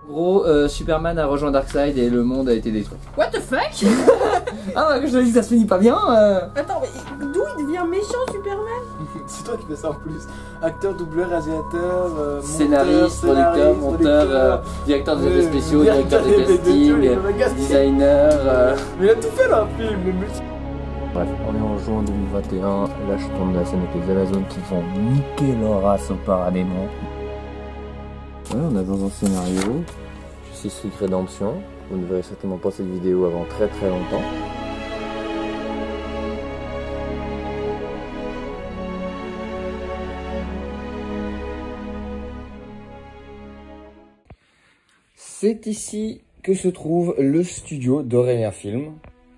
Gros, Superman a rejoint Darkseid et le monde a été détruit. What the fuck? Ah ouais, je te dis que ça se finit pas bien. Attends, mais d'où il devient méchant Superman? C'est toi qui fais ça en plus. Acteur, doubleur, réalisateur, Scénariste, producteur, monteur, directeur des effets spéciaux, directeur de casting, designer. Mais il a tout fait dans le film. Bref, on est en juin 2021. Là, je tombe de la scène avec les Amazones qui vont niquer leur race au paradémon. Ouais, on est dans un scénario. Justice League Redemption. Vous ne verrez certainement pas cette vidéo avant très très longtemps. C'est ici que se trouve le studio d'Aurélien Film,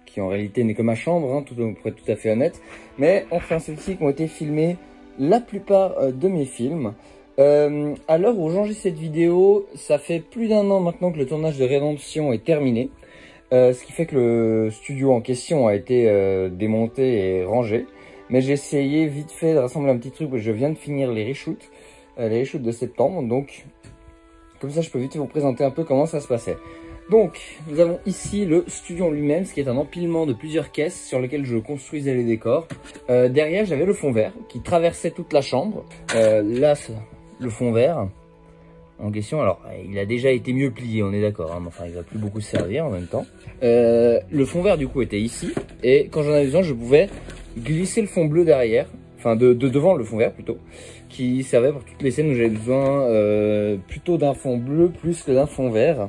qui en réalité n'est que ma chambre, hein, pour être tout à fait honnête. Mais enfin, ceux-ci qui ont été filmés la plupart de mes films. À l'heure où j'enregistre cette vidéo, ça fait plus d'un an maintenant que le tournage de Redemption est terminé. Ce qui fait que le studio en question a été démonté et rangé. Mais j'ai essayé vite fait de rassembler un petit truc, je viens de finir les reshoots de septembre. Donc, comme ça, je peux vite vous présenter un peu comment ça se passait. Donc, nous avons ici le studio en lui-même, ce qui est un empilement de plusieurs caisses sur lesquelles je construisais les décors. Derrière, j'avais le fond vert qui traversait toute la chambre. Là, le fond vert en question, alors il a déjà été mieux plié, on est d'accord, hein, mais enfin il va plus beaucoup servir en même temps. Le fond vert du coup était ici, et quand j'en avais besoin, je pouvais glisser le fond bleu derrière, enfin de devant le fond vert plutôt, qui servait pour toutes les scènes où j'avais besoin plutôt d'un fond bleu plus que d'un fond vert.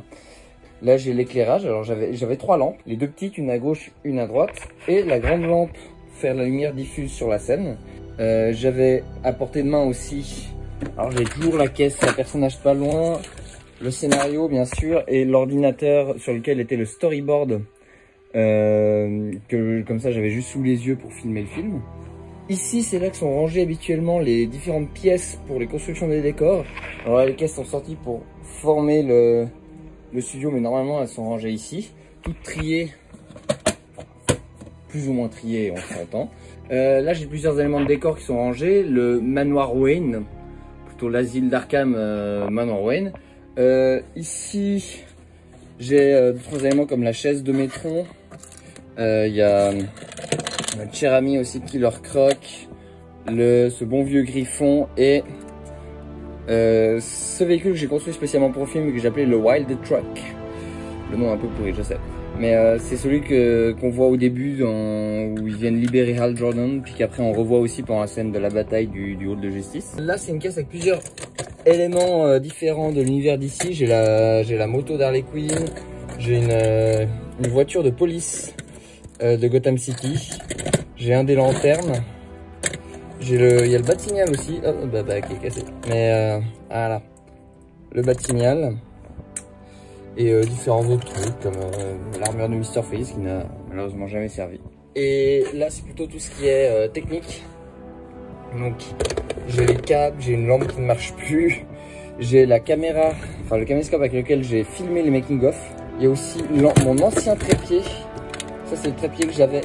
Là j'ai l'éclairage, alors j'avais 3 lampes, les deux petites, une à gauche, une à droite, et la grande lampe faire la lumière diffuse sur la scène. J'avais à portée de main aussi, alors j'ai toujours la caisse, la personnage pas loin, le scénario bien sûr, et l'ordinateur sur lequel était le storyboard, que comme ça j'avais juste sous les yeux pour filmer le film. Ici c'est là que sont rangées habituellement les différentes pièces pour les constructions des décors. Alors là les caisses sont sorties pour former le studio, mais normalement elles sont rangées ici, toutes triées, plus ou moins triées, on s'entend. Là j'ai plusieurs éléments de décor qui sont rangés, le manoir Wayne, plutôt l'asile d'Arkham Manoir Wayne. Ici j'ai d'autres éléments comme la chaise de Métron, il y a notre cher ami aussi Killer Croc, ce bon vieux Griffon et ce véhicule que j'ai construit spécialement pour le film que j'appelais le Wild Truck. Le nom est un peu pourri, je sais. Mais c'est celui qu'on voit au début où ils viennent libérer Hal Jordan, puis qu'après on revoit aussi pendant la scène de la bataille du hall de justice. Là c'est une caisse avec plusieurs éléments différents de l'univers d'ici. J'ai la moto d'Harley Quinn, j'ai une voiture de police de Gotham City, j'ai un des lanternes, il y a le bat-signal aussi, oh, qui est cassé, mais voilà, le bat-signal. Et différents autres trucs comme l'armure de Mr. Freeze qui n'a malheureusement jamais servi. Et là c'est plutôt tout ce qui est technique. Donc j'ai les câbles, j'ai une lampe qui ne marche plus, j'ai la caméra, enfin le caméscope avec lequel j'ai filmé les making of. Il y a aussi mon ancien trépied. Ça c'est le trépied que j'avais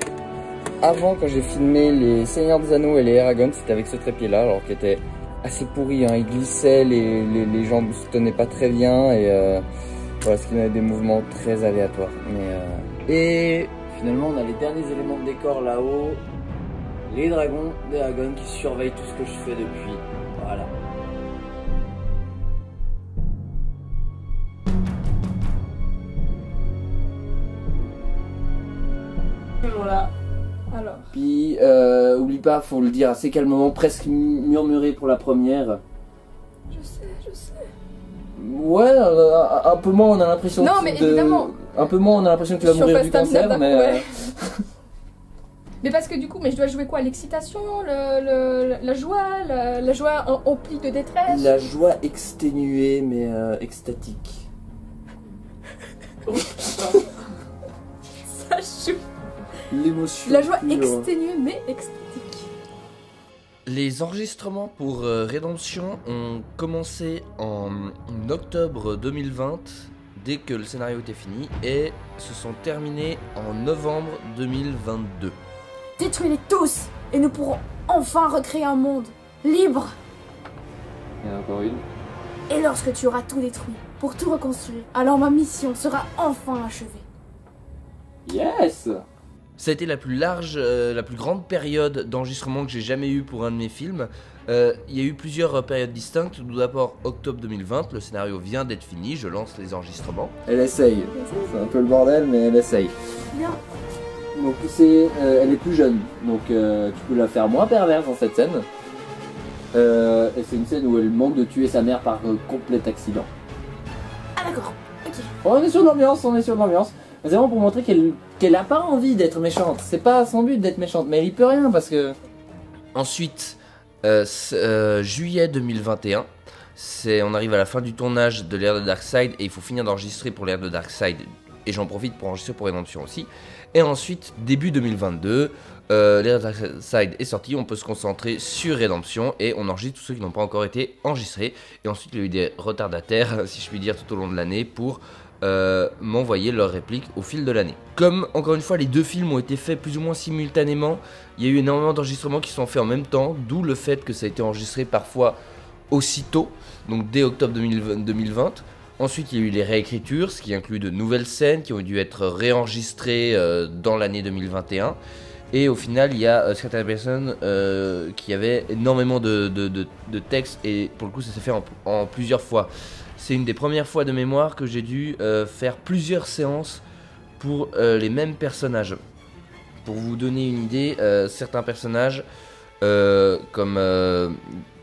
avant quand j'ai filmé les Seigneurs des Anneaux et les Eragon. C'était avec ce trépied là, alors qu'il était assez pourri, hein. Il glissait, les jambes ne se tenaient pas très bien et voilà, ce qui donnait des mouvements très aléatoires. Et finalement, on a les derniers éléments de décor là-haut. Les dragons d'Eragon qui surveillent tout ce que je fais depuis. Voilà. Toujours là. Alors. Puis, oublie pas, faut le dire assez calmement, presque murmuré pour la première. Je sais. Ouais, un peu moins on a l'impression. Non, mais évidemment. Un peu moins on a l'impression que tu vas mourir du cancer, mais. Ouais. Mais parce que du coup, je dois jouer quoi? L'excitation, la joie, la joie emplie de détresse. La joie exténuée mais extatique. Ça joue. L'émotion. La joie pure. exténuée mais extatique. Les enregistrements pour Redemption ont commencé en octobre 2020, dès que le scénario était fini, et se sont terminés en novembre 2022. Détruis-les tous et nous pourrons enfin recréer un monde libre. Il y en a encore une. Et lorsque tu auras tout détruit pour tout reconstruire, alors ma mission sera enfin achevée. Yes! Ça a été la plus large, la plus grande période d'enregistrement que j'ai jamais eu pour un de mes films. Il y a eu plusieurs périodes distinctes. Tout d'abord, octobre 2020, le scénario vient d'être fini, je lance les enregistrements. Elle essaye. C'est un peu le bordel, mais elle essaye. Bien. Donc elle est plus jeune, donc tu peux la faire moins perverse dans cette scène. Et c'est une scène où elle manque de tuer sa mère par complet accident. Ah d'accord, ok. On est sur de l'ambiance, on est sur de l'ambiance. C'est vraiment pour montrer qu'elle a pas envie d'être méchante. C'est pas son but d'être méchante, mais elle y peut rien parce que... Ensuite, juillet 2021, on arrive à la fin du tournage de l'ère de Darkseid et il faut finir d'enregistrer pour l'ère de Darkseid. Et j'en profite pour enregistrer pour Redemption aussi. Et ensuite, début 2022, l'ère de Darkseid est sortie, on peut se concentrer sur Redemption et on enregistre tous ceux qui n'ont pas encore été enregistrés. Et ensuite, il y a eu des retardataires, si je puis dire, tout au long de l'année pour m'envoyer leurs répliques au fil de l'année. Comme, encore une fois, les deux films ont été faits plus ou moins simultanément, il y a eu énormément d'enregistrements qui sont faits en même temps, d'où le fait que ça a été enregistré parfois aussitôt, donc dès octobre 2020. Ensuite, il y a eu les réécritures, ce qui inclut de nouvelles scènes qui ont dû être réenregistrées dans l'année 2021. Et au final, il y a certaines personnes qui avaient énormément de textes et pour le coup, ça s'est fait en plusieurs fois. C'est une des premières fois de mémoire que j'ai dû faire plusieurs séances pour les mêmes personnages. Pour vous donner une idée, certains personnages, comme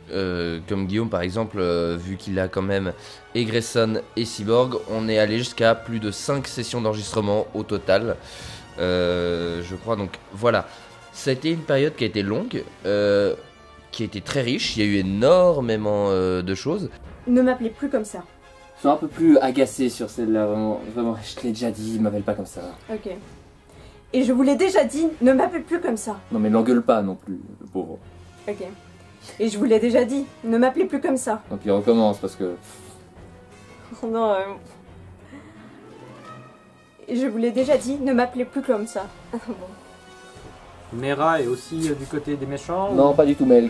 Guillaume par exemple, vu qu'il a quand même et Grayson et Cyborg, on est allé jusqu'à plus de 5 sessions d'enregistrement au total, je crois. Donc voilà, ça a été une période qui a été longue, qui a été très riche, il y a eu énormément de choses. Ne m'appelez plus comme ça. Je suis un peu plus agacé sur celle-là, vraiment, je te l'ai déjà dit, il m'appelle pas comme ça. Ok. Et je vous l'ai déjà dit, ne m'appelez plus comme ça. Non mais l'engueule pas non plus, le pauvre. Ok. Et je vous l'ai déjà dit, ne m'appelez plus comme ça. Donc il recommence parce que... Oh non. Et je vous l'ai déjà dit, ne m'appelez plus comme ça. Bon. Mera est aussi du côté des méchants. Non, pas du tout, mais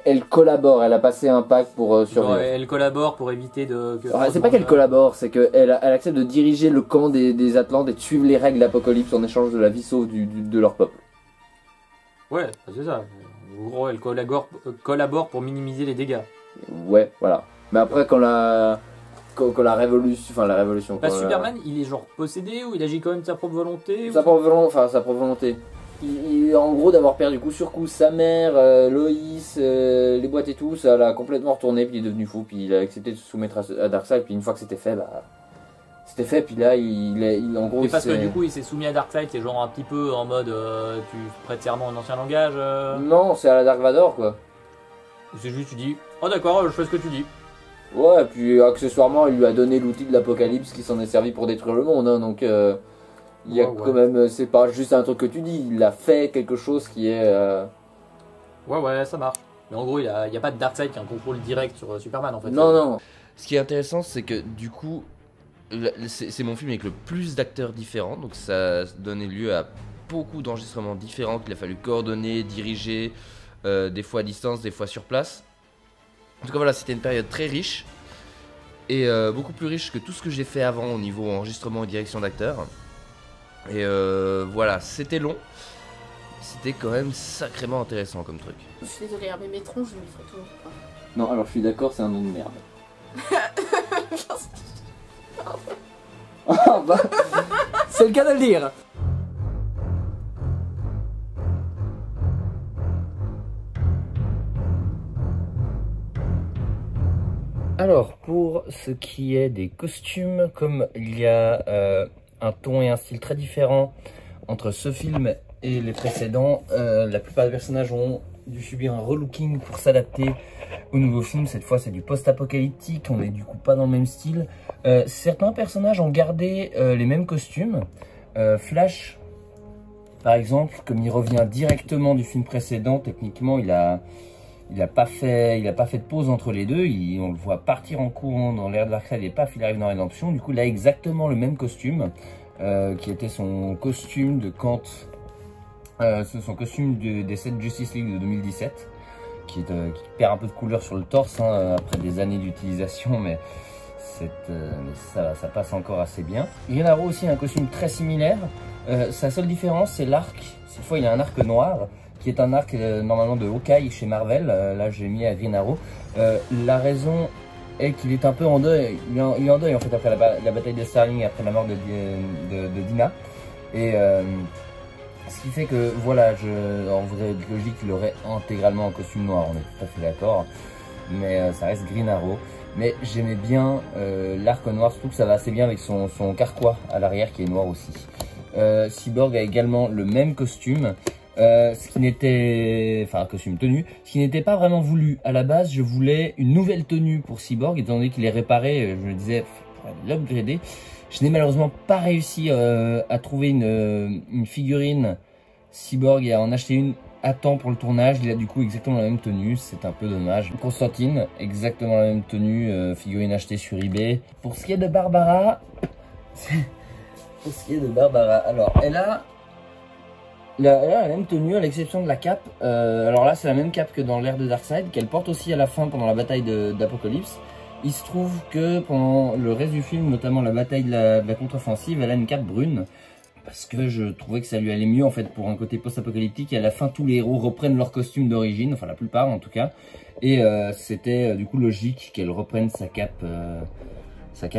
elle collabore, elle a passé un pacte pour survivre. Elle collabore pour éviter de... C'est pas qu'elle collabore, c'est qu'elle accepte de diriger le camp des Atlantes et de suivre les règles d'Apocalypse en échange de la vie sauve de leur peuple. Ouais, c'est ça. En gros, elle collabore pour minimiser les dégâts. Ouais, voilà. Mais après, quand la révolution... Enfin, la révolution... Bah, Superman, il est genre possédé ou il agit quand même de sa propre volonté Sa propre volonté. En gros, d'avoir perdu coup sur coup sa mère, Loïs, les boîtes et tout, ça l'a complètement retourné, puis il est devenu fou, puis il a accepté de se soumettre à Darkseid, puis une fois que c'était fait, bah... C'était fait, puis là, il en gros... Et parce que du coup, il s'est soumis à Darkseid, c'est genre un petit peu en mode, tu prêtes serment en ancien langage Non, c'est à la Dark Vador, quoi. C'est juste, tu dis, oh d'accord, je fais ce que tu dis. Ouais, puis accessoirement, il lui a donné l'outil de l'Apocalypse qui s'en est servi pour détruire le monde, hein, donc... Il y a quand même, c'est pas juste un truc que tu dis, il a fait quelque chose qui est... Ouais, ça marche. Mais en gros, il y a pas de Darkseid qui a un contrôle direct sur Superman en fait. Non. Ce qui est intéressant, c'est que du coup, c'est mon film avec le plus d'acteurs différents, donc ça donnait lieu à beaucoup d'enregistrements différents qu'il a fallu coordonner, diriger, des fois à distance, des fois sur place. En tout cas voilà, c'était une période très riche, et beaucoup plus riche que tout ce que j'ai fait avant au niveau enregistrement et direction d'acteurs. Et voilà, c'était long, c'était quand même sacrément intéressant comme truc. Je suis désolée, mais mes troncs, je m'y ferai toujours pas. Non, alors je suis d'accord, c'est un nom de merde. Ah bah, c'est le cas de le dire. Alors, pour ce qui est des costumes, comme il y a un ton et un style très différent entre ce film et les précédents, la plupart des personnages ont dû subir un relooking pour s'adapter au nouveau film. Cette fois, c'est du post-apocalyptique, on est du coup pas dans le même style. Certains personnages ont gardé les mêmes costumes. Flash, par exemple, comme il revient directement du film précédent, techniquement, il a pas fait de pause entre les deux. On le voit partir en courant dans l'ère de Darkseid et paf, il arrive dans Redemption. Du coup, il a exactement le même costume, qui était son costume de quand... son costume des 7 Justice League de 2017. qui perd un peu de couleur sur le torse hein, après des années d'utilisation, mais ça passe encore assez bien. Green Arrow aussi a un costume très similaire. Sa seule différence, c'est l'arc. Cette fois, il a un arc noir, qui est un arc normalement de Hawkeye chez Marvel. Là, j'ai mis à Green Arrow. La raison est qu'il est un peu en deuil. Il est en deuil en fait après la bataille de Starling, après la mort de Dina. Et ce qui fait que voilà, en vrai logique, il aurait intégralement un costume noir. On est tout à fait d'accord. Mais ça reste Green Arrow. Mais j'aimais bien l'arc noir, surtout que ça va assez bien avec son carquois à l'arrière qui est noir aussi. Cyborg a également le même costume, ce qui n'était, enfin un costume tenue, ce qui n'était pas vraiment voulu. À la base, je voulais une nouvelle tenue pour Cyborg, étant donné qu'il est réparé, je me disais, l'upgrader. Je n'ai malheureusement pas réussi à trouver une figurine Cyborg et à en acheter une à temps pour le tournage. Il a du coup exactement la même tenue, c'est un peu dommage. Constantine, exactement la même tenue, figurine achetée sur eBay. Pour ce qui est de Barbara, alors elle a la même tenue à l'exception de la cape. Alors là c'est la même cape que dans l'ère de Darkseid, qu'elle porte aussi à la fin pendant la bataille d'Apocalypse. Il se trouve que pendant le reste du film, notamment la bataille de la contre-offensive, elle a une cape brune. Parce que je trouvais que ça lui allait mieux en fait pour un côté post-apocalyptique. Et à la fin, tous les héros reprennent leur costume d'origine, enfin la plupart en tout cas. Et c'était du coup logique qu'elle reprenne sa cape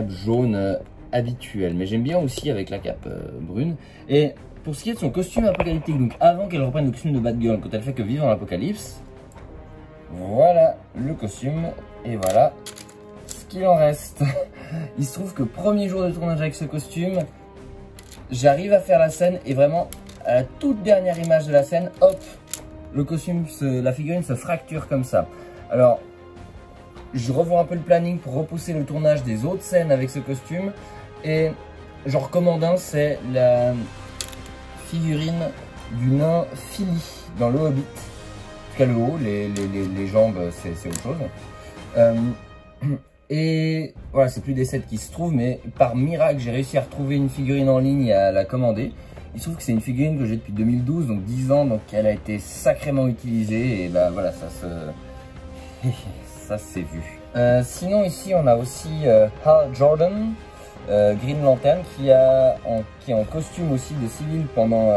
jaune habituelle. Mais j'aime bien aussi avec la cape brune. Et pour ce qui est de son costume apocalyptique, donc avant qu'elle reprenne le costume de Batgirl, quand elle fait que vivre dans l'apocalypse, voilà le costume. Et voilà ce qu'il en reste. Il se trouve que premier jour de tournage avec ce costume, j'arrive à faire la scène et vraiment à la toute dernière image de la scène, hop, le costume, la figurine se fracture comme ça. Alors, je revois un peu le planning pour repousser le tournage des autres scènes avec ce costume. Et j'en recommande un, c'est la figurine du nain Philly dans le Hobbit. En tout cas le haut, les jambes c'est autre chose. Et voilà, c'est plus des sets qui se trouvent, mais par miracle, j'ai réussi à retrouver une figurine en ligne et à la commander. Il se trouve que c'est une figurine que j'ai depuis 2012, donc 10 ans, donc elle a été sacrément utilisée, et bah voilà, ça s'est vu. Sinon ici, on a aussi Hal Jordan, Green Lantern, qui est en costume aussi de civil pendant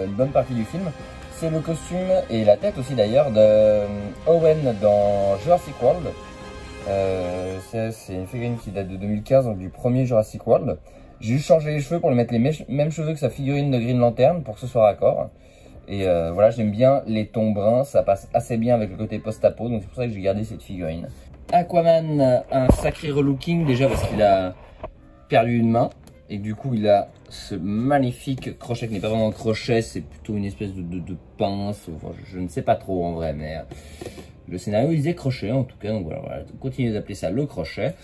une bonne partie du film. C'est le costume, et la tête aussi d'ailleurs, de Owen dans Jurassic World. C'est une figurine qui date de 2015, donc du premier Jurassic World. J'ai juste changé les cheveux pour lui mettre les mêmes cheveux que sa figurine de Green Lantern pour que ce soit raccord. Et voilà, j'aime bien les tons bruns, ça passe assez bien avec le côté post-apo, donc c'est pour ça que j'ai gardé cette figurine. Aquaman a un sacré relooking déjà parce qu'il a perdu une main et du coup il a ce magnifique crochet qui n'est pas vraiment un crochet, c'est plutôt une espèce de pince, enfin, je ne sais pas trop en vrai, mais le scénario il disait crochet en tout cas, donc voilà, continuez d'appeler ça le crochet.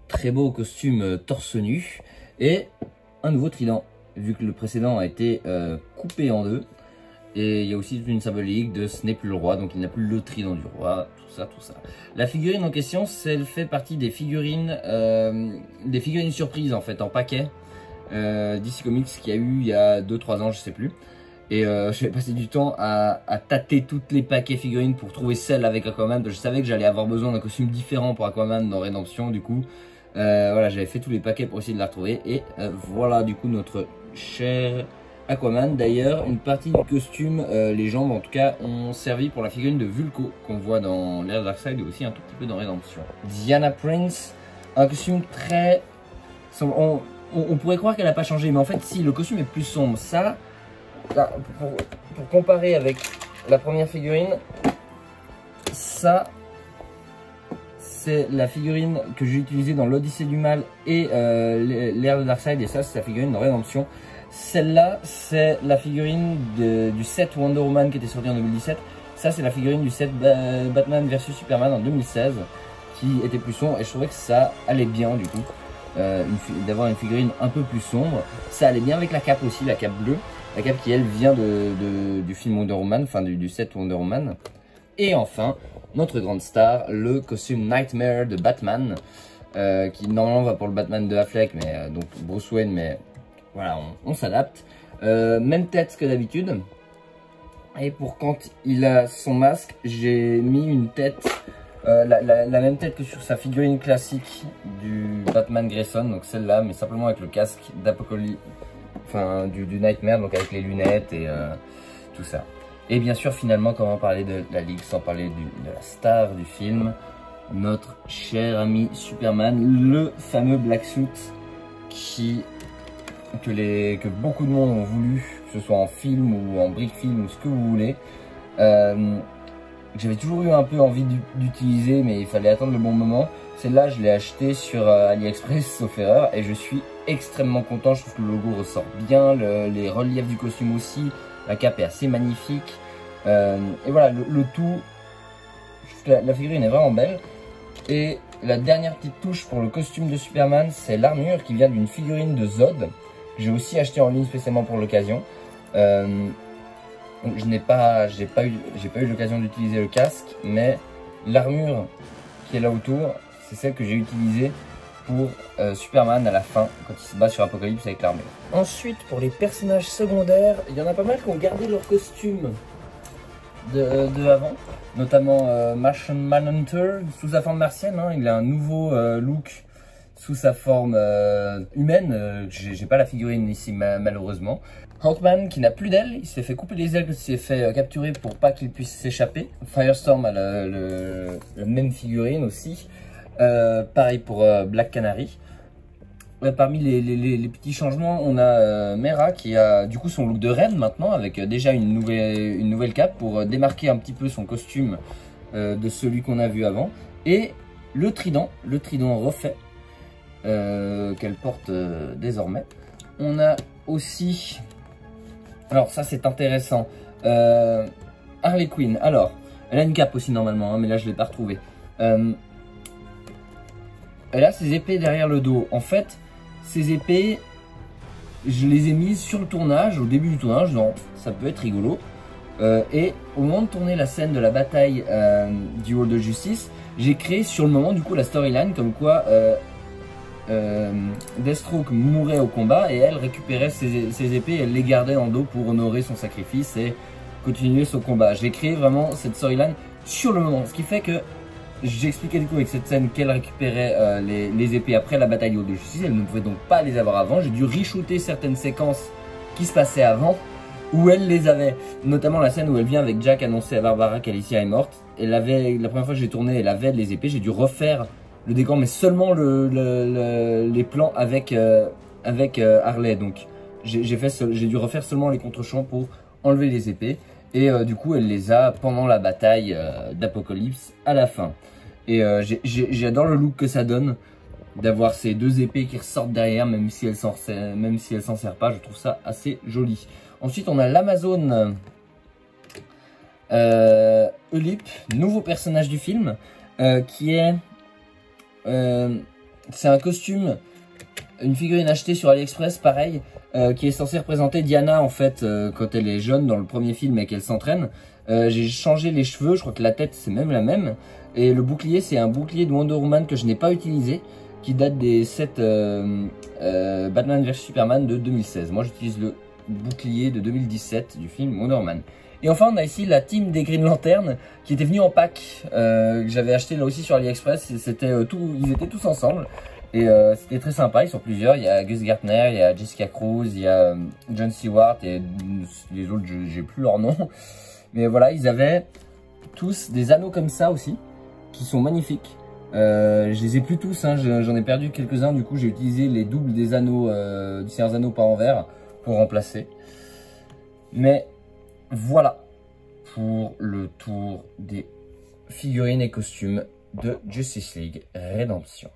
Très beau costume torse nu et un nouveau trident, vu que le précédent a été coupé en deux. Et il y a aussi toute une symbolique de ce n'est plus le roi, donc il n'a plus le trident du roi, tout ça. La figurine en question, elle fait partie des figurines surprises en fait, en paquet. DC Comics qu'il y a eu il y a 2-3 ans, je sais plus. Et j'ai passé du temps à tâter toutes les paquets figurines pour trouver celle avec Aquaman. Je savais que j'allais avoir besoin d'un costume différent pour Aquaman dans Rédemption, du coup. Voilà, j'avais fait tous les paquets pour essayer de la retrouver. Et voilà, du coup, notre cher Aquaman. D'ailleurs, une partie du costume, les jambes en tout cas, ont servi pour la figurine de Vulko qu'on voit dans l'ère Darkseid et aussi un tout petit peu dans Rédemption. Diana Prince, un costume très... On pourrait croire qu'elle n'a pas changé, mais en fait, si, le costume est plus sombre. Ça, là, pour comparer avec la première figurine, ça, c'est la figurine que j'ai utilisée dans l'Odyssée du Mal et l'ère de Darkseid, et ça, c'est la figurine de Rédemption. Celle-là, c'est la figurine du set Wonder Woman qui était sorti en 2017. Ça, c'est la figurine du set Batman vs Superman en 2016, qui était plus sombre, et je trouvais que ça allait bien du coup. D'avoir une figurine un peu plus sombre, ça allait bien avec la cape aussi, la cape bleue, la cape qui elle vient du film Wonder Woman, enfin du set Wonder Woman. Et enfin, notre grande star, le costume Nightmare de Batman, qui normalement va pour le Batman de Affleck, mais donc Bruce Wayne, mais voilà, on s'adapte. Même tête que d'habitude, Et pour quand il a son masque, j'ai mis une tête, la même tête que sur sa figurine classique du Batman Grayson, donc celle-là, mais simplement avec le casque d'Apocalypse, enfin du Nightmare, donc avec les lunettes et tout ça. Et bien sûr, finalement, comment parler de la Ligue sans parler de la star du film, notre cher ami Superman, le fameux Black Suit que beaucoup de monde ont voulu, que ce soit en film ou en brick film ou ce que vous voulez. J'avais toujours eu un peu envie d'utiliser, mais il fallait attendre le bon moment. Celle-là, je l'ai acheté sur AliExpress, sauf erreur, et je suis extrêmement content. Je trouve que le logo ressort bien, les reliefs du costume aussi, la cape est assez magnifique. Et voilà, le tout, je trouve que la figurine est vraiment belle. Et la dernière petite touche pour le costume de Superman, c'est l'armure qui vient d'une figurine de Zod, que j'ai aussi acheté en ligne spécialement pour l'occasion. Donc j'ai pas eu l'occasion d'utiliser le casque, mais l'armure qui est là autour, c'est celle que j'ai utilisée pour Superman à la fin, quand il se bat sur Apocalypse avec l'armure. Ensuite, pour les personnages secondaires, il y en a pas mal qui ont gardé leur costume de avant, notamment Martian Manhunter sous sa forme martienne, hein, il a un nouveau look sous sa forme humaine. J'ai pas la figurine ici malheureusement. Hawkman qui n'a plus d'ailes, il s'est fait couper les ailes, il s'est fait capturer pour pas qu'il puisse s'échapper. Firestorm a la même figurine aussi. Pareil pour Black Canary. Parmi les petits changements, on a Mera qui a du coup son look de reine maintenant, avec déjà une nouvelle cape pour démarquer un petit peu son costume de celui qu'on a vu avant. Et le trident refait qu'elle porte désormais. On a aussi, alors ça c'est intéressant, Harley Quinn. Alors, elle a une cape aussi normalement, hein, mais là je l'ai pas retrouvée. Elle a ses épées derrière le dos. En fait, ces épées, je les ai mises sur le tournage, au début du tournage, donc ça peut être rigolo. Et au moment de tourner la scène de la bataille du Hall de Justice, j'ai créé sur le moment du coup la storyline comme quoi Deathstroke mourait au combat et elle récupérait ses épées, elle les gardait en dos pour honorer son sacrifice et continuer son combat. J'ai créé vraiment cette storyline sur le moment, ce qui fait que j'expliquais du coup avec cette scène qu'elle récupérait les épées après la bataille du Hall de Justice. Elle ne pouvait donc pas les avoir avant. J'ai dû re-shooter certaines séquences qui se passaient avant où elle les avait, notamment la scène où elle vient avec Jack annoncer à Barbara qu'Alicia est morte. Elle avait, la première fois que j'ai tourné, elle avait les épées. J'ai dû refaire le décor, mais seulement les plans avec Harley. Donc j'ai dû refaire seulement les contre-champs pour enlever les épées. Et du coup, elle les a pendant la bataille d'Apocalypse à la fin. Et j'adore le look que ça donne d'avoir ces deux épées qui ressortent derrière, même si elles s'en servent pas. Je trouve ça assez joli. Ensuite, on a l'Amazon Ulip, nouveau personnage du film, qui est... c'est un costume, une figurine achetée sur AliExpress, pareil, qui est censée représenter Diana en fait quand elle est jeune dans le premier film et qu'elle s'entraîne. J'ai changé les cheveux, je crois que la tête c'est même la même. Et le bouclier, c'est un bouclier de Wonder Woman que je n'ai pas utilisé, qui date des sets Batman vs Superman de 2016. Moi j'utilise le bouclier de 2017 du film Wonder Woman. Et enfin on a ici la team des Green Lantern qui était venue en pack, que j'avais acheté là aussi sur AliExpress. Ils étaient tous ensemble et c'était très sympa. Ils sont plusieurs, il y a Gus Gardner, il y a Jessica Cruz, il y a John Stewart et les autres j'ai plus leur nom. Mais voilà, ils avaient tous des anneaux comme ça aussi qui sont magnifiques. Je les ai plus tous, hein, j'en ai perdu quelques-uns. Du coup j'ai utilisé les doubles des anneaux du Seigneur des Anneaux par en verre pour remplacer. Mais voilà pour le tour des figurines et costumes de Justice League Redemption.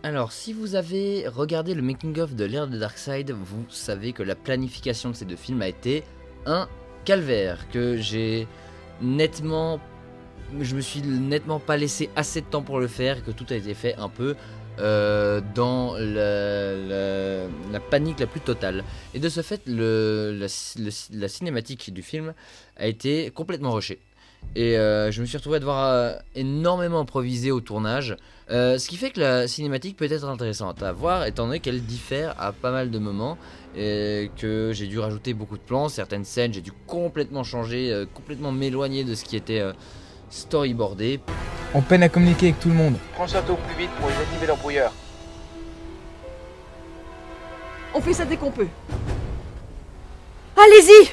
Alors, si vous avez regardé le making-of de l'ère de Darkseid, vous savez que la planification de ces deux films a été un calvaire, que je me suis nettement pas laissé assez de temps pour le faire, et que tout a été fait un peu dans la panique la plus totale. Et de ce fait, la cinématique du film a été complètement rushée. Et je me suis retrouvé à devoir énormément improviser au tournage. Ce qui fait que la cinématique peut être intéressante à voir, étant donné qu'elle diffère à pas mal de moments. Et que j'ai dû rajouter beaucoup de plans. Certaines scènes, j'ai dû complètement changer, complètement m'éloigner de ce qui était storyboardé. On peine à communiquer avec tout le monde. Prends ça au plus vite pour désactiver leur brouilleur. On fait ça dès qu'on peut. Allez-y!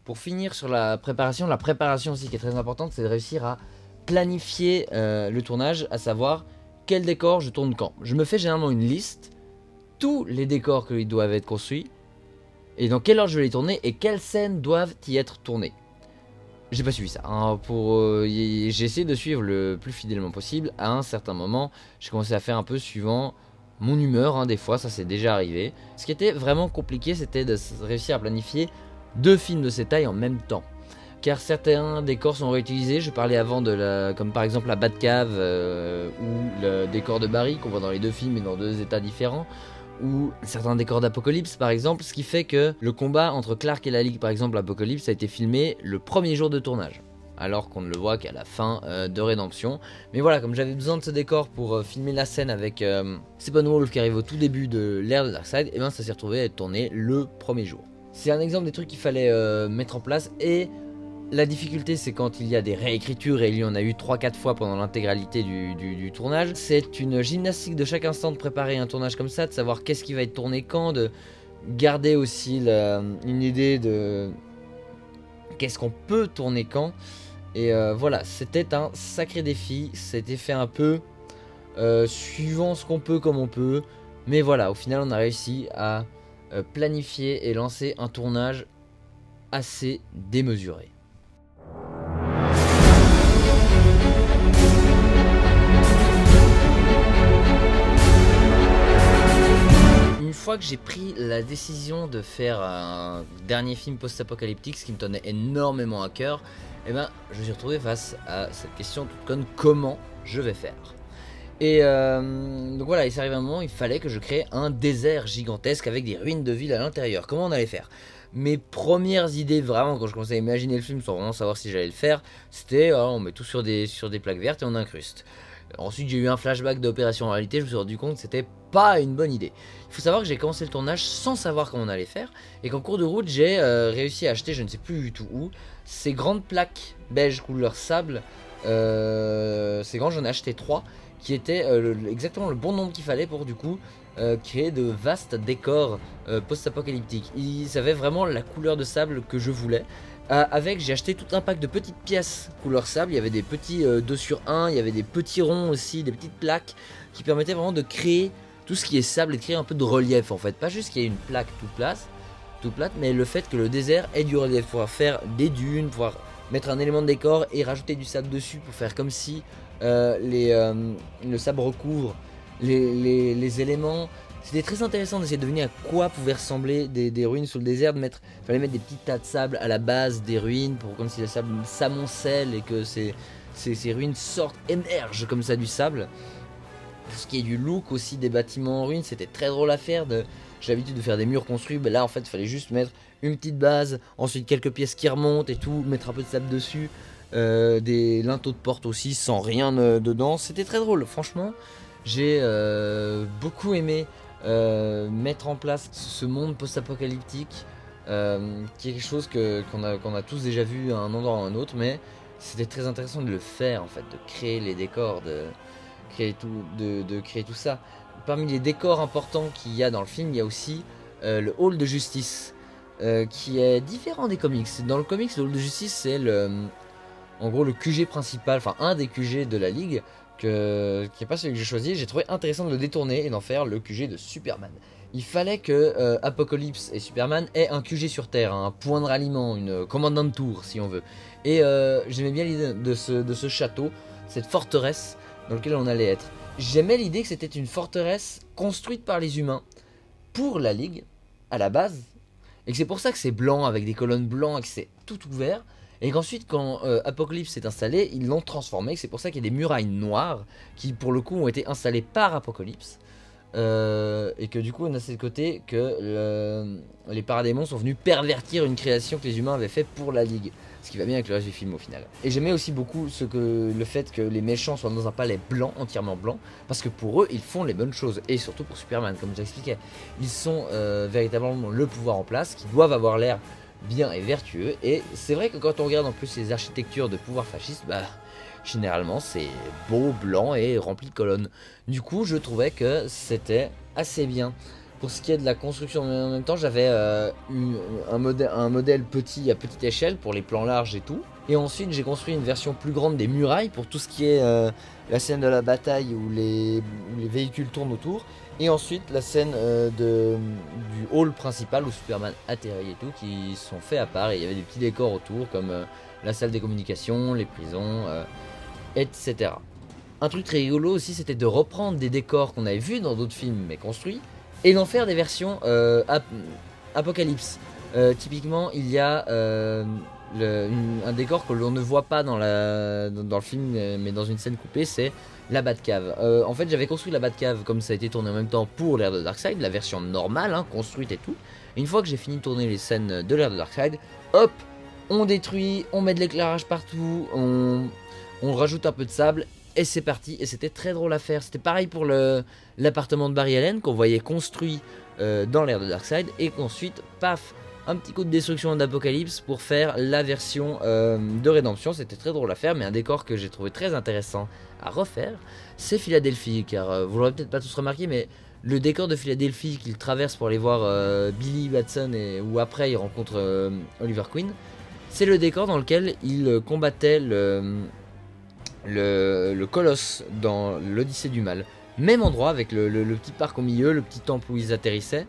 Pour finir sur la préparation aussi qui est très importante, c'est de réussir à planifier le tournage, à savoir quel décor je tourne quand. Je me fais généralement une liste, tous les décors qui doivent être construits, et dans quelle ordre je vais les tourner, et quelles scènes doivent y être tournées. J'ai pas suivi ça, hein, j'ai essayé de suivre le plus fidèlement possible. À un certain moment, j'ai commencé à faire un peu suivant mon humeur, hein, des fois ça c'est déjà arrivé. Ce qui était vraiment compliqué, c'était de réussir à planifier 2 films de cette taille en même temps, car certains décors sont réutilisés. Je parlais avant comme par exemple la Batcave ou le décor de Barry qu'on voit dans les 2 films mais dans 2 états différents, ou certains décors d'Apocalypse par exemple, ce qui fait que le combat entre Clark et la Ligue par exemple, Apocalypse a été filmé le premier jour de tournage, alors qu'on ne le voit qu'à la fin de Rédemption. Mais voilà, comme j'avais besoin de ce décor pour filmer la scène avec Steppenwolf qui arrive au tout début de l'ère de Darkseid, et ben ça s'est retrouvé à être tourné le premier jour. C'est un exemple des trucs qu'il fallait mettre en place, et la difficulté c'est quand il y a des réécritures, et il y en a eu 3-4 fois pendant l'intégralité du tournage. C'est une gymnastique de chaque instant de préparer un tournage comme ça, de savoir qu'est-ce qui va être tourné quand, de garder aussi une idée de qu'est-ce qu'on peut tourner quand. Et voilà, c'était un sacré défi, c'était fait un peu suivant ce qu'on peut comme on peut, mais voilà, au final on a réussi à planifier et lancer un tournage assez démesuré. Une fois que j'ai pris la décision de faire un dernier film post-apocalyptique, ce qui me tenait énormément à cœur, eh ben, je me suis retrouvé face à cette question toute conne: comment je vais faire? Et donc voilà, il s'est arrivé un moment, il fallait que je crée un désert gigantesque avec des ruines de ville à l'intérieur. Comment on allait faire? Mes premières idées, vraiment, quand je commençais à imaginer le film sans vraiment savoir si j'allais le faire, c'était on met tout sur des plaques vertes et on incruste. Ensuite, j'ai eu un flashback d'opération en réalité, je me suis rendu compte que c'était pas une bonne idée. Il faut savoir que j'ai commencé le tournage sans savoir comment on allait faire, et qu'en cours de route, j'ai réussi à acheter, je ne sais plus du tout où, ces grandes plaques beige couleur sable. Ces grands, j'en ai acheté 3. Qui était exactement le bon nombre qu'il fallait pour du coup créer de vastes décors post-apocalyptiques. Ils avaient vraiment la couleur de sable que je voulais. J'ai acheté tout un pack de petites pièces couleur sable. Il y avait des petits 2/1, il y avait des petits ronds aussi, des petites plaques qui permettaient vraiment de créer tout ce qui est sable et de créer un peu de relief en fait. Pas juste qu'il y ait une plaque toute plate, mais le fait que le désert ait du relief, pouvoir faire des dunes, pouvoir mettre un élément de décor et rajouter du sable dessus pour faire comme si le sable recouvre les éléments. C'était très intéressant d'essayer de deviner à quoi pouvaient ressembler des ruines sous le désert. Il fallait mettre des petits tas de sable à la base des ruines, pour comme si le sable s'amoncelle et que ces ruines émergent comme ça du sable. Pour ce qui est du look aussi des bâtiments en ruines, c'était très drôle à faire. J'ai l'habitude de faire des murs construits, ben là en fait il fallait juste mettre une petite base, ensuite quelques pièces qui remontent et tout, mettre un peu de sable dessus. Des linteaux de porte aussi sans rien dedans. C'était très drôle, franchement. J'ai beaucoup aimé mettre en place ce monde post-apocalyptique qui est quelque chose qu'on a tous déjà vu à un endroit ou à un autre, mais c'était très intéressant de le faire en fait, de créer les décors, de créer tout ça. Parmi les décors importants qu'il y a dans le film, il y a aussi le hall de justice. qui est différent des comics. Dans le comics, le Hall de Justice, c'est en gros le QG principal, enfin un des QG de la Ligue, qui n'est pas celui que j'ai choisi. J'ai trouvé intéressant de le détourner et d'en faire le QG de Superman. Il fallait que Apocalypse et Superman aient un QG sur Terre, un point de ralliement, une commandant de tour si on veut. Et j'aimais bien l'idée de ce château, cette forteresse dans laquelle on allait être. J'aimais l'idée que c'était une forteresse construite par les humains pour la Ligue, à la base, et que c'est pour ça que c'est blanc, avec des colonnes blancs, et que c'est tout ouvert, et qu'ensuite quand Apocalypse s'est installé, ils l'ont transformé, et que c'est pour ça qu'il y a des murailles noires, qui pour le coup ont été installées par Apocalypse, et que du coup on a ce côté que les paradémons sont venus pervertir une création que les humains avaient fait pour la Ligue. Ce qui va bien avec le reste du film au final. Et j'aimais aussi beaucoup le fait que les méchants soient dans un palais blanc, entièrement blanc, parce que pour eux, ils font les bonnes choses. Et surtout pour Superman, comme j'expliquais. Ils sont véritablement le pouvoir en place, qui doivent avoir l'air bien et vertueux. Et c'est vrai que quand on regarde en plus les architectures de pouvoir fasciste, bah, généralement c'est beau, blanc et rempli de colonnes. Du coup, je trouvais que c'était assez bien. Pour ce qui est de la construction, en même temps, j'avais un modèle petit à petite échelle pour les plans larges et tout. Et ensuite, j'ai construit une version plus grande des murailles pour tout ce qui est la scène de la bataille où les véhicules tournent autour. Et ensuite, la scène du hall principal où Superman atterrit et tout, qui sont faits à part. Et il y avait des petits décors autour, comme la salle des communications, les prisons, etc. Un truc très rigolo aussi, c'était de reprendre des décors qu'on avait vus dans d'autres films, mais construits, et d'en faire des versions Apocalypse. Typiquement, il y a un décor que l'on ne voit pas dans le film, mais dans une scène coupée, c'est la Batcave. En fait, j'avais construit la Batcave comme ça a été tourné en même temps pour l'ère de Darkseid, la version normale, hein, construite et tout. Et une fois que j'ai fini de tourner les scènes de l'ère de Darkseid, hop, on détruit, on met de l'éclairage partout, on rajoute un peu de sable. Et c'est parti, et c'était très drôle à faire. C'était pareil pour l'appartement de Barry Allen qu'on voyait construit dans l'ère de Darkseid. Et qu'ensuite, paf, un petit coup de destruction d'Apocalypse pour faire la version de Rédemption. C'était très drôle à faire, mais un décor que j'ai trouvé très intéressant à refaire, c'est Philadelphie. Car vous l'aurez peut-être pas tous remarqué, mais le décor de Philadelphie qu'il traverse pour aller voir Billy Batson, où après il rencontre Oliver Queen, c'est le décor dans lequel il combattait le colosse dans l'Odyssée du Mal. Même endroit avec le petit parc au milieu, le petit temple où ils atterrissaient.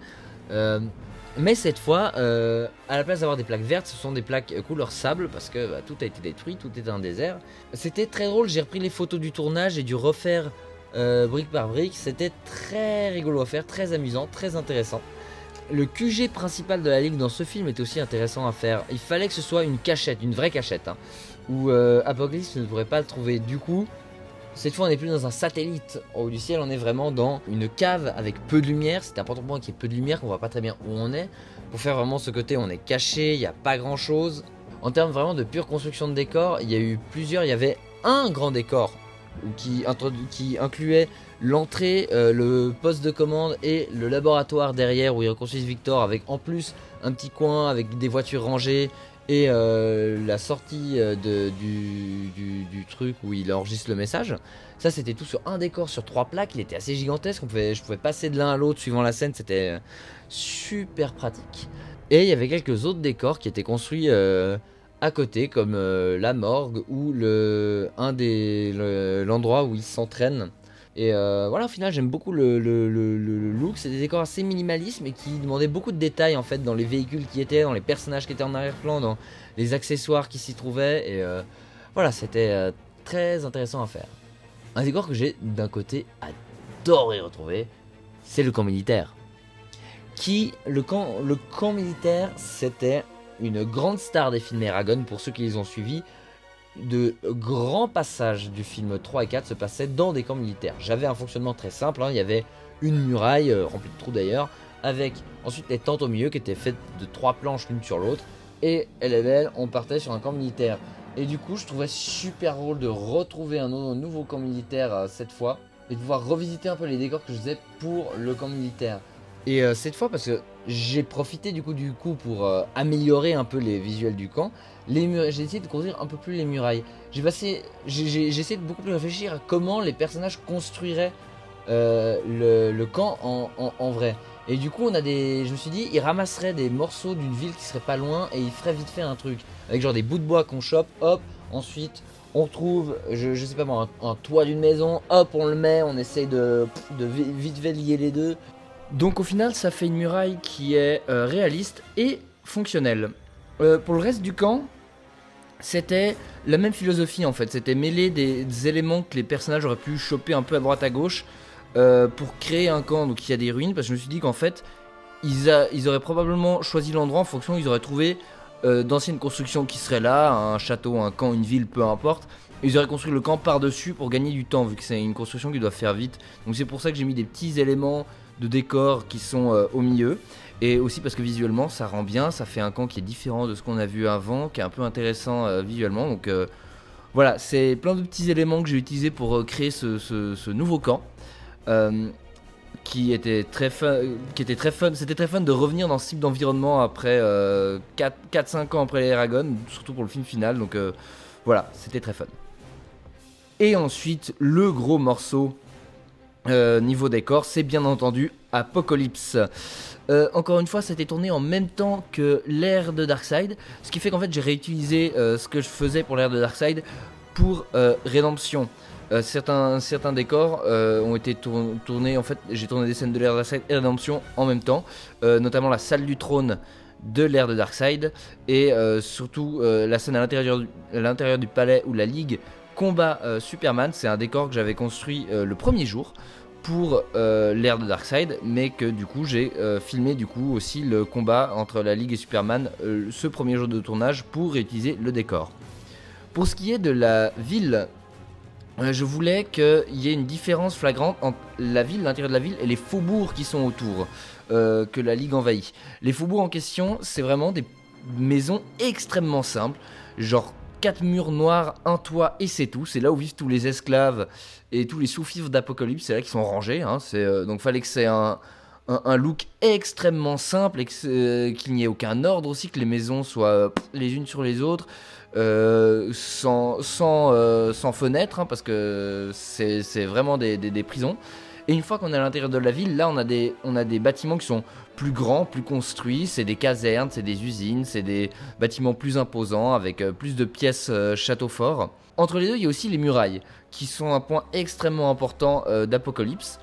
Mais cette fois, à la place d'avoir des plaques vertes, ce sont des plaques couleur sable parce que bah, tout a été détruit, tout était un désert. C'était très drôle, j'ai repris les photos du tournage et dû refaire brique par brique. C'était très rigolo à faire, très amusant, très intéressant. Le QG principal de la Ligue dans ce film était aussi intéressant à faire. Il fallait que ce soit une cachette, une vraie cachette, hein, où Apocalypse ne pourrait pas le trouver. Du coup, cette fois on n'est plus dans un satellite au haut du ciel, on est vraiment dans une cave avec peu de lumière. C'est important pour moi qu'il y ait peu de lumière, qu'on voit pas très bien où on est. Pour faire vraiment ce côté, on est caché, il n'y a pas grand chose. En termes vraiment de pure construction de décor, il y a eu plusieurs, il y avait un grand décor qui incluait l'entrée, le poste de commande et le laboratoire derrière où ils reconstruisent Victor, avec en plus un petit coin avec des voitures rangées et la sortie du truc où il enregistre le message. Ça c'était tout sur un décor sur 3 plaques, il était assez gigantesque, je pouvais passer de l'un à l'autre suivant la scène, c'était super pratique. Et il y avait quelques autres décors qui étaient construits à côté, comme la morgue ou l'endroit où ils s'entraînent. Et voilà, au final j'aime beaucoup le look. C'est des décors assez minimalistes mais qui demandaient beaucoup de détails en fait dans les véhicules qui étaient, dans les personnages qui étaient en arrière-plan, dans les accessoires qui s'y trouvaient. Et voilà, c'était très intéressant à faire. Un décor que j'ai d'un côté adoré retrouver, c'est le camp militaire. Le camp militaire, c'était une grande star des films Eragon pour ceux qui les ont suivis. De grands passages du film 3 et 4 se passaient dans des camps militaires. J'avais un fonctionnement très simple, hein. Il y avait une muraille remplie de trous d'ailleurs, avec ensuite les tentes au milieu qui étaient faites de 3 planches l'une sur l'autre, et elle, on partait sur un camp militaire. Et du coup je trouvais super drôle de retrouver un nouveau camp militaire cette fois, et de pouvoir revisiter un peu les décors que je faisais pour le camp militaire. Et cette fois, parce que j'ai profité du coup pour améliorer un peu les visuels du camp, j'ai essayé de construire un peu plus les murailles. J'ai essayé de beaucoup plus réfléchir à comment les personnages construiraient le camp en vrai. Et du coup, je me suis dit, ils ramasseraient des morceaux d'une ville qui serait pas loin et ils feraient vite fait un truc. Avec genre des bouts de bois qu'on chope, hop, ensuite on retrouve, je sais pas moi, un toit d'une maison, hop, on le met, on essaye de vite fait lier les deux. Donc au final, ça fait une muraille qui est réaliste et fonctionnelle. Pour le reste du camp, c'était la même philosophie en fait. C'était mêler des éléments que les personnages auraient pu choper un peu à droite à gauche pour créer un camp. Donc il y a des ruines, parce que je me suis dit qu'en fait, ils auraient probablement choisi l'endroit en fonction, ils auraient trouvé d'anciennes constructions qui seraient là, un château, un camp, une ville, peu importe. Et ils auraient construit le camp par-dessus pour gagner du temps, vu que c'est une construction qui doit faire vite. Donc c'est pour ça que j'ai mis des petits éléments de décor qui sont au milieu. Et aussi parce que visuellement ça rend bien, ça fait un camp qui est différent de ce qu'on a vu avant, qui est un peu intéressant visuellement. Donc voilà, c'est plein de petits éléments que j'ai utilisés pour créer ce nouveau camp. Qui était très fun, c'était très fun de revenir dans ce type d'environnement après 4-5 ans après les Eragon, surtout pour le film final, donc voilà, c'était très fun. Et ensuite, le gros morceau niveau décor, c'est bien entendu Apocalypse. Encore une fois, ça a été tourné en même temps que l'ère de Darkseid, ce qui fait qu'en fait j'ai réutilisé ce que je faisais pour l'ère de Darkseid pour Rédemption. Certains décors ont été tournés, en fait j'ai tourné des scènes de l'ère de Darkseid et Rédemption en même temps, notamment la salle du trône de l'ère de Darkseid et surtout la scène à l'intérieur du palais où la Ligue combat Superman. C'est un décor que j'avais construit le premier jour pour l'ère de Darkseid, mais que du coup j'ai filmé du coup aussi le combat entre la Ligue et Superman ce premier jour de tournage pour réutiliser le décor. Pour ce qui est de la ville, je voulais qu'il y ait une différence flagrante entre la ville, l'intérieur de la ville et les faubourgs qui sont autour, que la Ligue envahit. Les faubourgs en question, c'est vraiment des maisons extrêmement simples, genre 4 murs noirs, un toit et c'est tout. C'est là où vivent tous les esclaves et tous les sous-fifres d'Apocalypse, c'est là qu'ils sont rangés. Hein. Donc fallait que c'est un look extrêmement simple et qu'il n'y ait aucun ordre aussi, que les maisons soient les unes sur les autres. Sans fenêtre, hein, parce que c'est vraiment des prisons. Et une fois qu'on est à l'intérieur de la ville, là on a des bâtiments qui sont plus grands, plus construits. C'est des casernes, c'est des usines, c'est des bâtiments plus imposants avec plus de pièces château fort. Entre les deux, il y a aussi les murailles qui sont un point extrêmement important d'Apocalypse.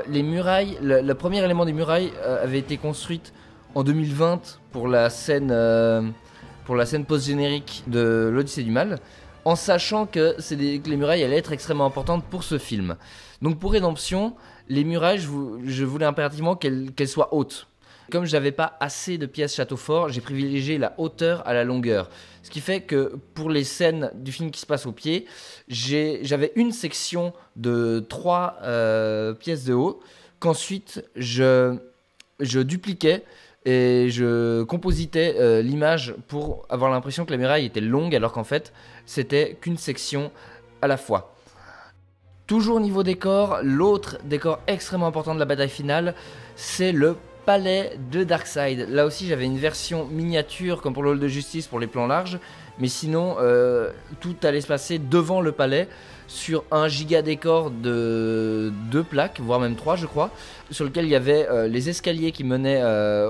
Les murailles, le premier élément des murailles avait été construite en 2020 pour la scène post-générique de l'Odyssée du Mal, en sachant que les murailles allaient être extrêmement importantes pour ce film. Donc pour Rédemption, les murailles, je voulais impérativement qu'elles soient hautes. Comme j'avais pas assez de pièces château fort, j'ai privilégié la hauteur à la longueur. Ce qui fait que pour les scènes du film qui se passe au pied, j'avais une section de 3 pièces de haut, qu'ensuite je dupliquais et je compositais l'image pour avoir l'impression que la muraille était longue alors qu'en fait c'était qu'une section à la fois. Toujours au niveau décor, l'autre décor extrêmement important de la bataille finale, c'est le palais de Darkseid. Là aussi j'avais une version miniature comme pour le hall de justice pour les plans larges, mais sinon tout allait se passer devant le palais sur un giga décor de 2 plaques, voire même 3 je crois, sur lequel il y avait les escaliers qui menaient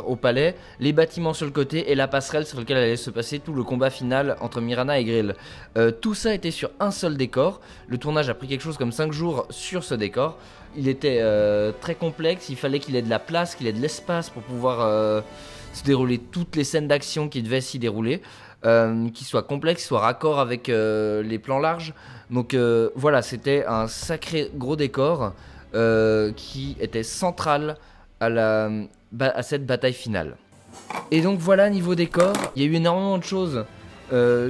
au palais, les bâtiments sur le côté et la passerelle sur laquelle allait se passer tout le combat final entre Mirana et Grill. Tout ça était sur un seul décor. Le tournage a pris quelque chose comme 5 jours sur ce décor. Il était très complexe, il fallait qu'il ait de la place, qu'il ait de l'espace pour pouvoir se dérouler toutes les scènes d'action qui devaient s'y dérouler, qui soient complexes, qui soient raccord avec les plans larges. Donc voilà, c'était un sacré gros décor qui était central à cette bataille finale. Et donc voilà, niveau décor, il y a eu énormément de choses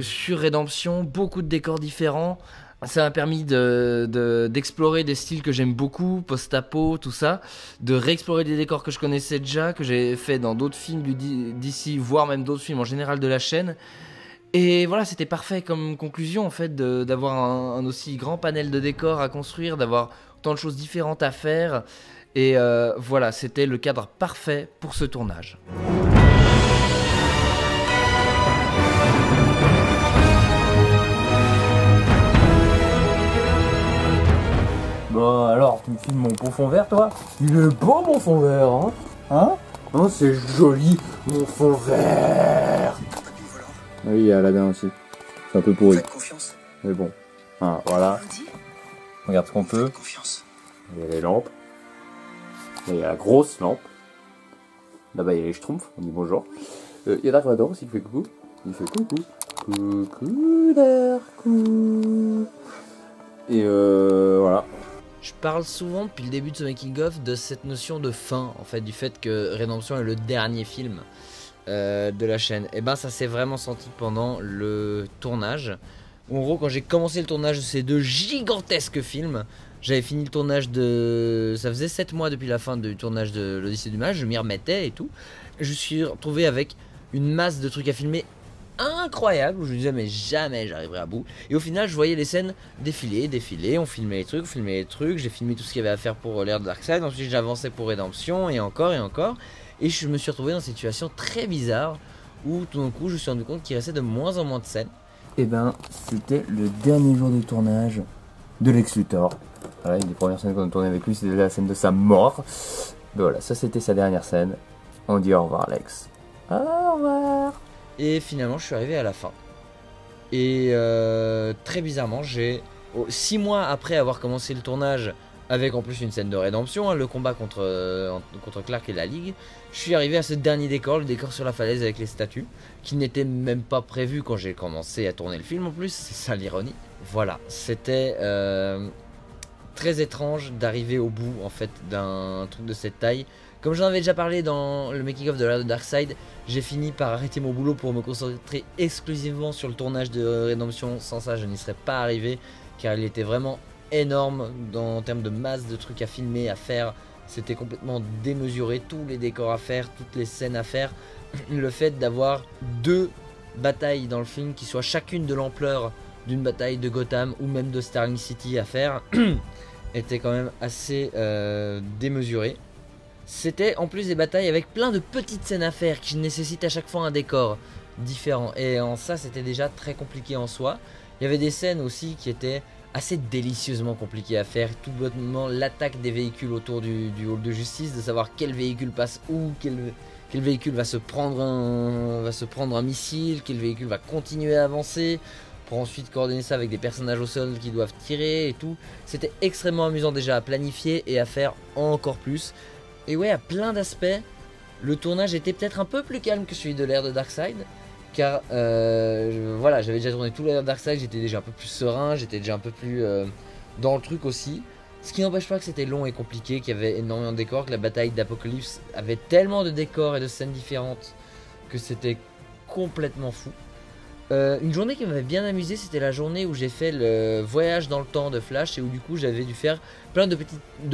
sur Rédemption, beaucoup de décors différents. Ça m'a permis d'explorer des styles que j'aime beaucoup, post-apo, tout ça, de réexplorer des décors que je connaissais déjà, que j'ai fait dans d'autres films d'ici, voire même d'autres films en général de la chaîne. Et voilà, c'était parfait comme conclusion en fait d'avoir un aussi grand panel de décors à construire, d'avoir autant de choses différentes à faire. Et voilà, c'était le cadre parfait pour ce tournage. Bah alors, tu me filmes mon beau fond vert, toi? Il est beau mon fond vert, hein? Hein? Oh, c'est joli, mon fond vert! Oui, il y a Aladdin aussi. C'est un peu pourri. Confiance. Mais bon. Ah, voilà. Regarde ce qu'on peut. Il y a les lampes. Là, il y a la grosse lampe. Là-bas, il y a les schtroumpfs. On dit bonjour. Il y a Dark Vador aussi qui fait coucou. Il fait coucou. Coucou, Dark. Et voilà. Je parle souvent depuis le début de ce making-of de cette notion de fin, en fait, du fait que Rédemption est le dernier film de la chaîne. Et ben ça s'est vraiment senti pendant le tournage. En gros, quand j'ai commencé le tournage de ces deux gigantesques films, j'avais fini le tournage de... Ça faisait 7 mois depuis la fin du tournage de l'Odyssée du Mage, je m'y remettais et tout. Je me suis retrouvé avec une masse de trucs à filmer incroyable, où je me disais mais jamais j'arriverai à bout. Et au final je voyais les scènes défiler, on filmait les trucs, j'ai filmé tout ce qu'il y avait à faire pour l'ère de Darkseid, ensuite j'avançais pour Rédemption et encore. Et je me suis retrouvé dans une situation très bizarre où tout d'un coup je me suis rendu compte qu'il restait de moins en moins de scènes. Et ben c'était le dernier jour de tournage de Lex Luthor. Voilà, une des premières scènes qu'on a tourné avec lui, c'était la scène de sa mort. Ben voilà, ça c'était sa dernière scène. On dit au revoir Lex. Au revoir. Et finalement je suis arrivé à la fin. Et très bizarrement, j'ai 6 mois après avoir commencé le tournage, avec en plus une scène de rédemption, hein, le combat contre Clark et la Ligue, je suis arrivé à ce dernier décor, le décor sur la falaise avec les statues, qui n'était même pas prévu quand j'ai commencé à tourner le film en plus, c'est ça l'ironie. Voilà, c'était très étrange d'arriver au bout en fait d'un truc de cette taille. Comme j'en avais déjà parlé dans le making of de l'ère de Darkseid, j'ai fini par arrêter mon boulot pour me concentrer exclusivement sur le tournage de Rédemption. Sans ça, je n'y serais pas arrivé, car il était vraiment énorme en termes de masse de trucs à filmer, à faire. C'était complètement démesuré, tous les décors à faire, toutes les scènes à faire. Le fait d'avoir 2 batailles dans le film qui soient chacune de l'ampleur d'une bataille de Gotham ou même de Starling City à faire était quand même assez démesuré. C'était en plus des batailles avec plein de petites scènes à faire qui nécessitent à chaque fois un décor différent. Et en ça, c'était déjà très compliqué en soi. Il y avait des scènes aussi qui étaient assez délicieusement compliquées à faire. Tout bonnement, l'attaque des véhicules autour du hall de justice, de savoir quel véhicule passe où, quel véhicule va se prendre un missile, quel véhicule va continuer à avancer, pour ensuite coordonner ça avec des personnages au sol qui doivent tirer et tout. C'était extrêmement amusant déjà à planifier et à faire encore plus. Et ouais, à plein d'aspects, le tournage était peut-être un peu plus calme que celui de l'ère de Darkseid. Car voilà, j'avais déjà tourné tout l'ère de Darkseid, j'étais déjà un peu plus serein, j'étais déjà un peu plus dans le truc aussi. Ce qui n'empêche pas que c'était long et compliqué, qu'il y avait énormément de décors, que la bataille d'Apocalypse avait tellement de décors et de scènes différentes que c'était complètement fou. Une journée qui m'avait bien amusé, c'était la journée où j'ai fait le voyage dans le temps de Flash et où du coup j'avais dû faire plein de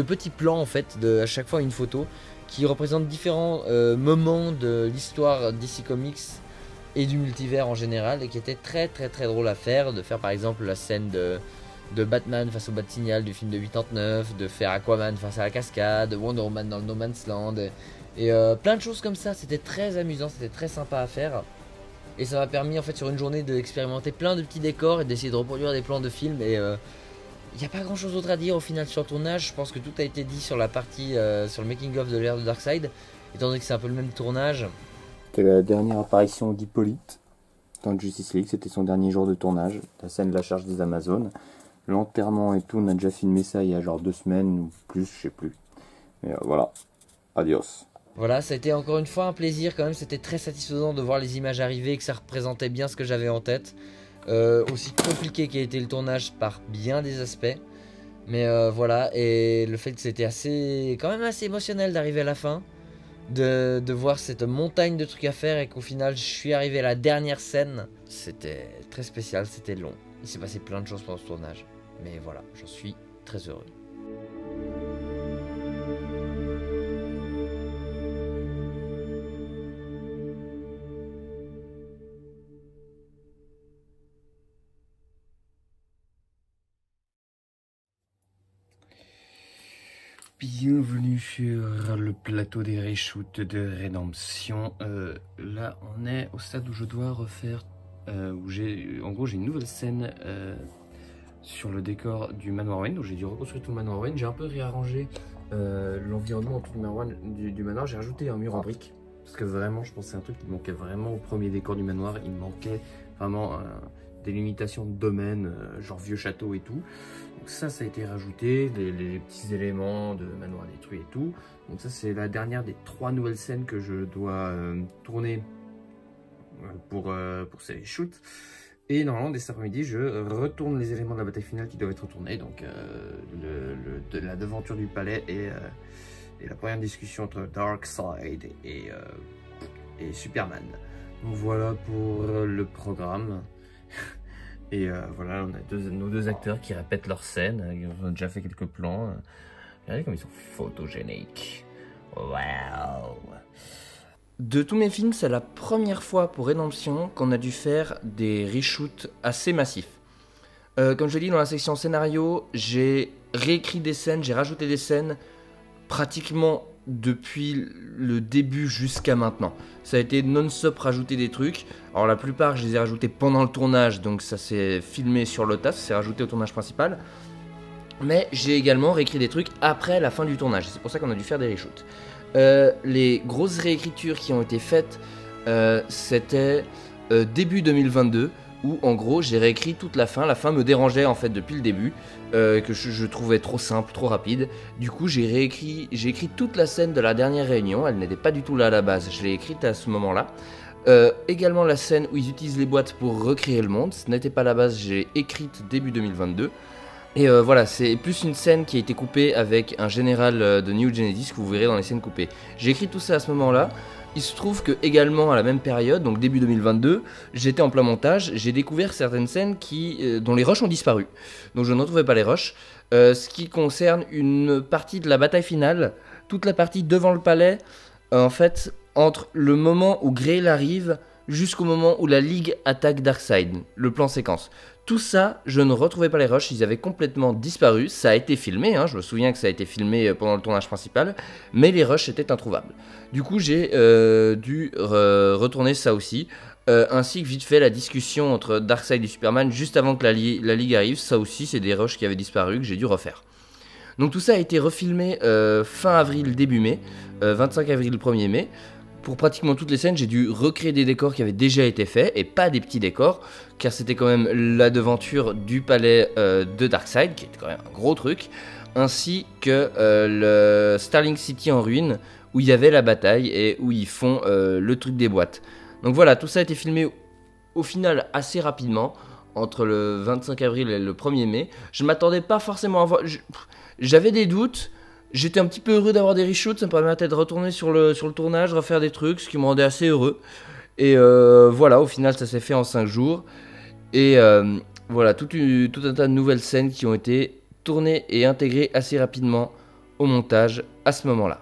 petits plans en fait, à chaque fois une photo qui représente différents moments de l'histoire DC Comics et du multivers en général et qui était très drôle à faire, de faire par exemple la scène de Batman face au Bat-Signal du film de 89, de faire Aquaman face à la cascade, Wonder Woman dans le No Man's Land et plein de choses comme ça. C'était très amusant, c'était très sympa à faire. Et ça m'a permis en fait sur une journée d'expérimenter plein de petits décors et d'essayer de reproduire des plans de films. Et il n'y a pas grand chose d'autre à dire au final sur le tournage. Je pense que tout a été dit sur la partie, sur le making of de l'ère de Darkseid, étant donné que c'est un peu le même tournage. C'était la dernière apparition d'Hippolyte dans Justice League, c'était son dernier jour de tournage, la scène de la charge des Amazones. L'enterrement et tout, on a déjà filmé ça il y a genre 2 semaines ou plus, je sais plus. Mais voilà, adios. Voilà, ça a été encore une fois un plaisir quand même, c'était très satisfaisant de voir les images arriver, que ça représentait bien ce que j'avais en tête. Aussi compliqué qu'a été le tournage par bien des aspects. Mais voilà, et le fait que c'était quand même assez émotionnel d'arriver à la fin. De voir cette montagne de trucs à faire et qu'au final je suis arrivé à la dernière scène. C'était très spécial, c'était long. Il s'est passé plein de choses pendant ce tournage. Mais voilà, j'en suis très heureux. Bienvenue sur le plateau des reshoots de Rédemption. Là, on est au stade où je dois refaire, en gros, j'ai une nouvelle scène sur le décor du manoir Wayne. Donc j'ai dû reconstruire tout le manoir Wayne. J'ai un peu réarrangé l'environnement autour du manoir. J'ai rajouté un mur en briques. Parce que vraiment, je pense que c'est un truc qui manquait vraiment au premier décor du manoir. Il manquait vraiment des limitations de domaine, genre vieux château et tout. Donc ça a été rajouté, les petits éléments de manoir détruit et tout. Donc ça, c'est la dernière des 3 nouvelles scènes que je dois tourner pour ces shoots. Et normalement, dès cet après-midi, je retourne les éléments de la bataille finale qui doivent être retournés. Donc la devanture du palais et la première discussion entre Darkseid et Superman. Donc voilà pour le programme. Et voilà, on a nos deux acteurs qui répètent leurs scènes. Ils ont déjà fait quelques plans. Regardez comme ils sont photogéniques. Wow. De tous mes films, c'est la première fois pour Rédemption qu'on a dû faire des reshoots assez massifs. Comme je l'ai dit dans la section scénario, j'ai réécrit des scènes, j'ai rajouté des scènes pratiquement depuis le début jusqu'à maintenant. Ça a été non-stop rajouter des trucs. Alors la plupart je les ai rajoutés pendant le tournage, donc ça s'est filmé sur le tas, ça s'est rajouté au tournage principal. Mais j'ai également réécrit des trucs après la fin du tournage, c'est pour ça qu'on a dû faire des reshoots. Les grosses réécritures qui ont été faites, c'était début 2022, où en gros j'ai réécrit toute la fin me dérangeait en fait depuis le début, que je trouvais trop simple, trop rapide. Du coup j'ai écrit toute la scène de la dernière réunion, elle n'était pas du tout là à la base, je l'ai écrite à ce moment-là. Également la scène où ils utilisent les boîtes pour recréer le monde, ce n'était pas à la base, j'ai écrite début 2022. Et voilà, c'est plus une scène qui a été coupée avec un général de New Genesis que vous verrez dans les scènes coupées. J'ai écrit tout ça à ce moment-là. Il se trouve que également à la même période, donc début 2022, j'étais en plein montage, j'ai découvert certaines scènes dont les rushs ont disparu. Donc je ne retrouvais pas les rushs. Ce qui concerne une partie de la bataille finale, toute la partie devant le palais, en fait, entre le moment où Grail arrive jusqu'au moment où la Ligue attaque Darkseid, le plan séquence. Tout ça, je ne retrouvais pas les rushs, ils avaient complètement disparu. Ça a été filmé, je me souviens que ça a été filmé pendant le tournage principal, mais les rushs étaient introuvables. Du coup, j'ai dû retourner ça aussi, ainsi que vite fait la discussion entre Darkseid et Superman juste avant que la Ligue arrive. Ça aussi, c'est des rushs qui avaient disparu que j'ai dû refaire. Donc tout ça a été refilmé fin avril, début mai, 25 avril, 1er mai. Pour pratiquement toutes les scènes, j'ai dû recréer des décors qui avaient déjà été faits, et pas des petits décors, car c'était quand même la devanture du palais de Darkseid, qui était quand même un gros truc, ainsi que le Starling City en ruine, où il y avait la bataille, et où ils font le truc des boîtes. Donc voilà, tout ça a été filmé au final assez rapidement, entre le 25 avril et le 1er mai. Je ne m'attendais pas forcément à voir... J'avais des doutes. J'étais un petit peu heureux d'avoir des reshoots, ça me permettait de retourner sur le tournage, refaire des trucs, ce qui me rendait assez heureux. Et voilà, au final ça s'est fait en 5 jours. Et voilà, tout un tas de nouvelles scènes qui ont été tournées et intégrées assez rapidement au montage à ce moment-là.